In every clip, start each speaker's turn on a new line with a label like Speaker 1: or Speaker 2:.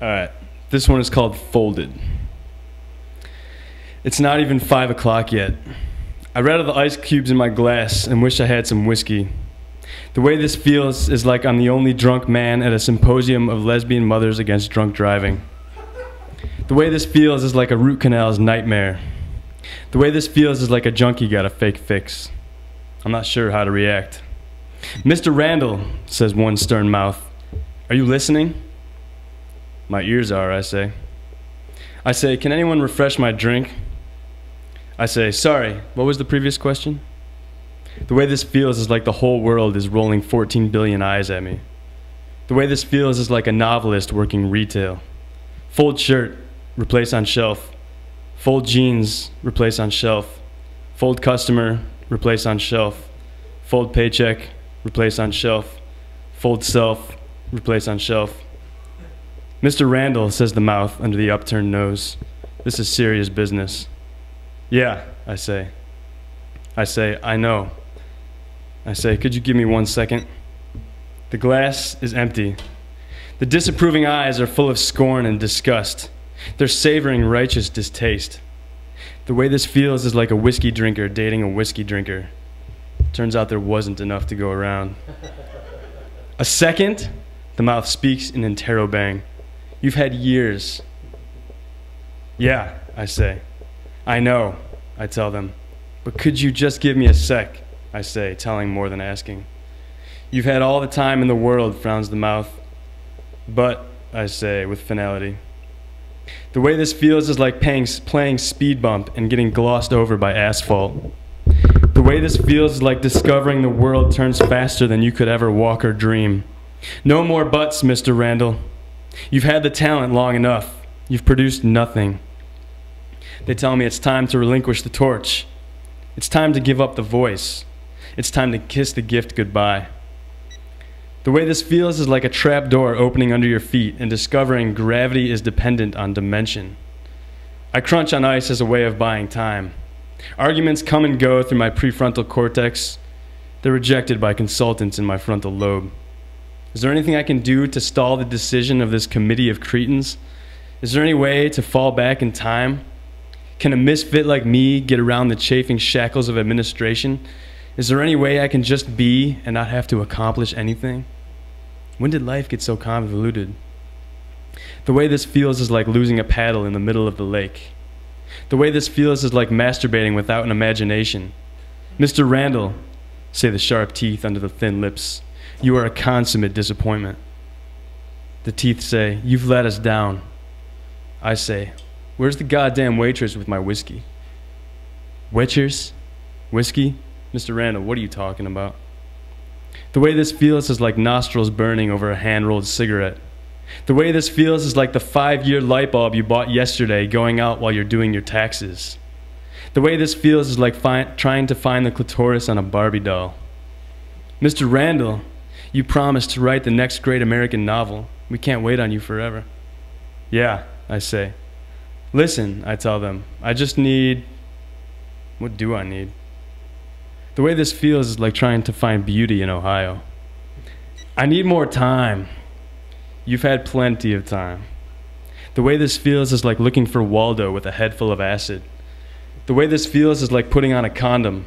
Speaker 1: Alright, this one is called Folded. It's not even 5 o'clock yet. I rattle the ice cubes in my glass and wish I had some whiskey. The way this feels is like I'm the only drunk man at a symposium of lesbian mothers against drunk driving. The way this feels is like a root canal's nightmare. The way this feels is like a junkie got a fake fix. I'm not sure how to react. "Mr. Randall," says one stern mouth, "are you listening?" My ears are, I say. I say, "Can anyone refresh my drink?" I say, "Sorry, what was the previous question?" The way this feels is like the whole world is rolling 14 billion eyes at me. The way this feels is like a novelist working retail. Fold shirt, replace on shelf. Fold jeans, replace on shelf. Fold customer, replace on shelf. Fold paycheck, replace on shelf. Fold self, replace on shelf. "Mr. Randall," says the mouth under the upturned nose, "this is serious business." "Yeah," I say. "I know." I say, "Could you give me 1 second?" The glass is empty. The disapproving eyes are full of scorn and disgust. They're savoring righteous distaste. The way this feels is like a whiskey drinker dating a whiskey drinker. Turns out there wasn't enough to go around. "A second?" The mouth speaks in interrobang. "You've had years." "Yeah," I say. "I know," I tell them. "But could you just give me a sec?" I say, telling more than asking. "You've had all the time in the world," frowns the mouth. "But," I say, with finality. The way this feels is like playing speed bump and getting glossed over by asphalt. The way this feels is like discovering the world turns faster than you could ever walk or dream. "No more buts, Mr. Randall. You've had the talent long enough. You've produced nothing." They tell me it's time to relinquish the torch. It's time to give up the voice. It's time to kiss the gift goodbye. The way this feels is like a trap door opening under your feet and discovering gravity is dependent on dimension. I crunch on ice as a way of buying time. Arguments come and go through my prefrontal cortex. They're rejected by consultants in my frontal lobe. Is there anything I can do to stall the decision of this committee of cretins? Is there any way to fall back in time? Can a misfit like me get around the chafing shackles of administration? Is there any way I can just be and not have to accomplish anything? When did life get so convoluted? The way this feels is like losing a paddle in the middle of the lake. The way this feels is like masturbating without an imagination. "Mr. Randall," say the sharp teeth under the thin lips, "you are a consummate disappointment." The teeth say, "You've let us down." I say, "Where's the goddamn waitress with my whiskey?" "Waitress? Whiskey? Mr. Randall, what are you talking about?" The way this feels is like nostrils burning over a hand-rolled cigarette. The way this feels is like the 5-year light bulb you bought yesterday going out while you're doing your taxes. The way this feels is like trying to find the clitoris on a Barbie doll. "Mr. Randall, you promised to write the next great American novel. We can't wait on you forever." "Yeah," I say. "Listen," I tell them, "I just need..." What do I need? The way this feels is like trying to find beauty in Ohio. "I need more time." "You've had plenty of time." The way this feels is like looking for Waldo with a head full of acid. The way this feels is like putting on a condom.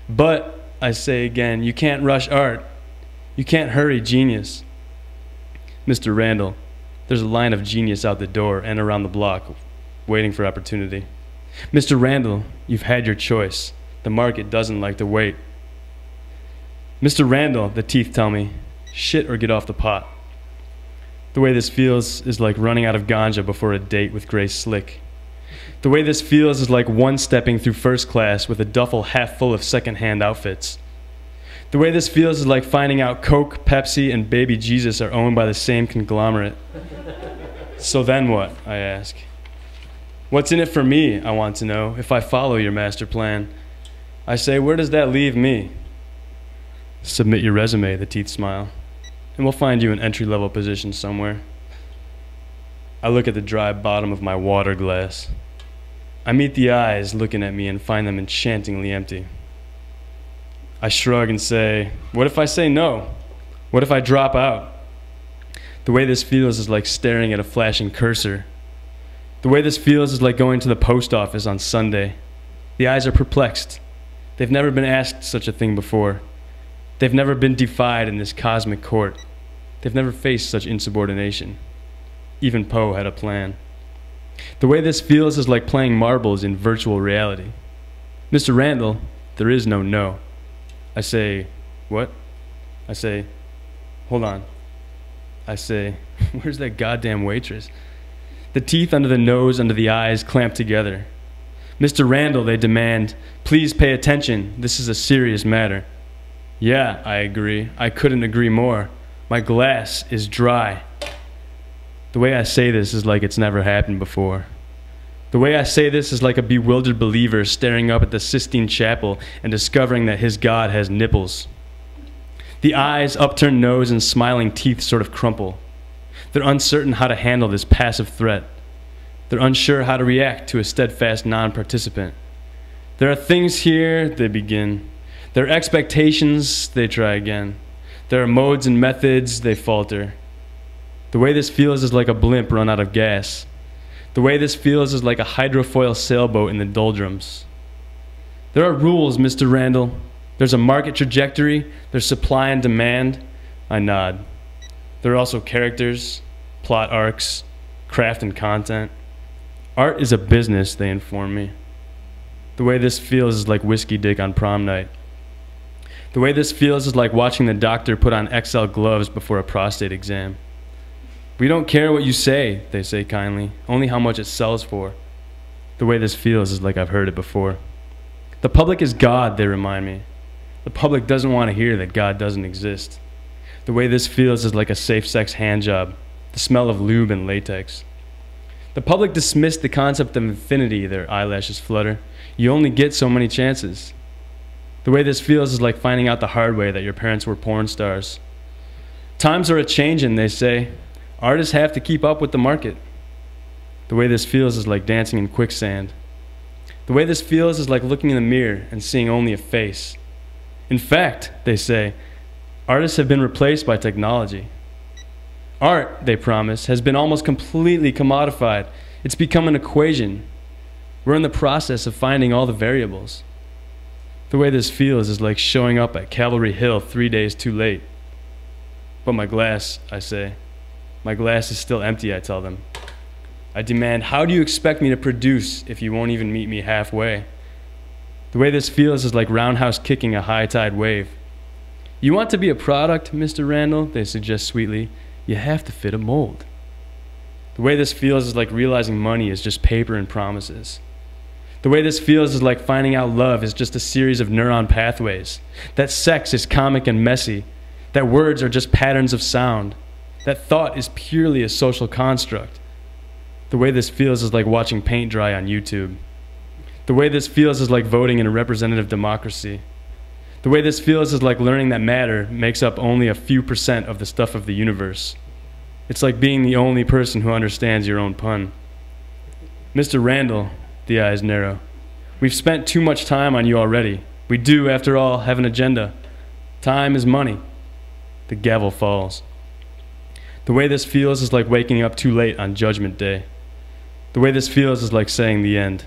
Speaker 1: "But," I say again, "you can't rush art. You can't hurry genius." "Mr. Randall, there's a line of genius out the door and around the block, waiting for opportunity." "Mr. Randall, you've had your choice. The market doesn't like to wait." "Mr. Randall," the teeth tell me, "shit or get off the pot." The way this feels is like running out of ganja before a date with Grace Slick. The way this feels is like one-stepping through first class with a duffel half full of second-hand outfits. The way this feels is like finding out Coke, Pepsi, and Baby Jesus are owned by the same conglomerate. "So then what?" I ask. "What's in it for me," I want to know, "if I follow your master plan?" I say, "Where does that leave me?" "Submit your resume," the teeth smile, "and we'll find you an entry-level position somewhere." I look at the dry bottom of my water glass. I meet the eyes looking at me and find them enchantingly empty. I shrug and say, "What if I say no? What if I drop out?" The way this feels is like staring at a flashing cursor. The way this feels is like going to the post office on Sunday. The eyes are perplexed. They've never been asked such a thing before. They've never been defied in this cosmic court. They've never faced such insubordination. Even Poe had a plan. The way this feels is like playing marbles in virtual reality. Mr. Randall, there is no no. I say, what? I say, hold on. I say, where's that goddamn waitress? The teeth under the nose, under the eyes, clamp together. Mr. Randall, they demand, please pay attention. This is a serious matter. Yeah, I agree. I couldn't agree more. My glass is dry. The way I say this is like it's never happened before. The way I say this is like a bewildered believer staring up at the Sistine Chapel and discovering that his God has nipples. The eyes, upturned nose, and smiling teeth sort of crumple. They're uncertain how to handle this passive threat. They're unsure how to react to a steadfast non-participant. There are things here, they begin. There are expectations, they try again. There are modes and methods, they falter. The way this feels is like a blimp run out of gas. The way this feels is like a hydrofoil sailboat in the doldrums. There are rules, Mr. Randall. There's a market trajectory. There's supply and demand. I nod. There are also characters, plot arcs, craft and content. Art is a business, they inform me. The way this feels is like whiskey dick on prom night. The way this feels is like watching the doctor put on XL gloves before a prostate exam. We don't care what you say, they say kindly, only how much it sells for. The way this feels is like I've heard it before. The public is God, they remind me. The public doesn't want to hear that God doesn't exist. The way this feels is like a safe sex handjob, the smell of lube and latex. The public dismissed the concept of infinity, their eyelashes flutter. You only get so many chances. The way this feels is like finding out the hard way that your parents were porn stars. Times are a-changin', they say. Artists have to keep up with the market. The way this feels is like dancing in quicksand. The way this feels is like looking in the mirror and seeing only a face. In fact, they say, artists have been replaced by technology. Art, they promise, has been almost completely commodified. It's become an equation. We're in the process of finding all the variables. The way this feels is like showing up at Cavalry Hill 3 days too late. But my glass, I say. My glass is still empty, I tell them. I demand, how do you expect me to produce if you won't even meet me halfway? The way this feels is like roundhouse kicking a high tide wave. You want to be a product, Mr. Randall, they suggest sweetly. You have to fit a mold. The way this feels is like realizing money is just paper and promises. The way this feels is like finding out love is just a series of neuron pathways. That sex is comic and messy. That words are just patterns of sound. That thought is purely a social construct. The way this feels is like watching paint dry on YouTube. The way this feels is like voting in a representative democracy. The way this feels is like learning that matter makes up only a few % of the stuff of the universe. It's like being the only person who understands your own pun. Mr. Randall, the eyes narrow. We've spent too much time on you already. We do, after all, have an agenda. Time is money. The gavel falls. The way this feels is like waking up too late on Judgment Day. The way this feels is like saying the end.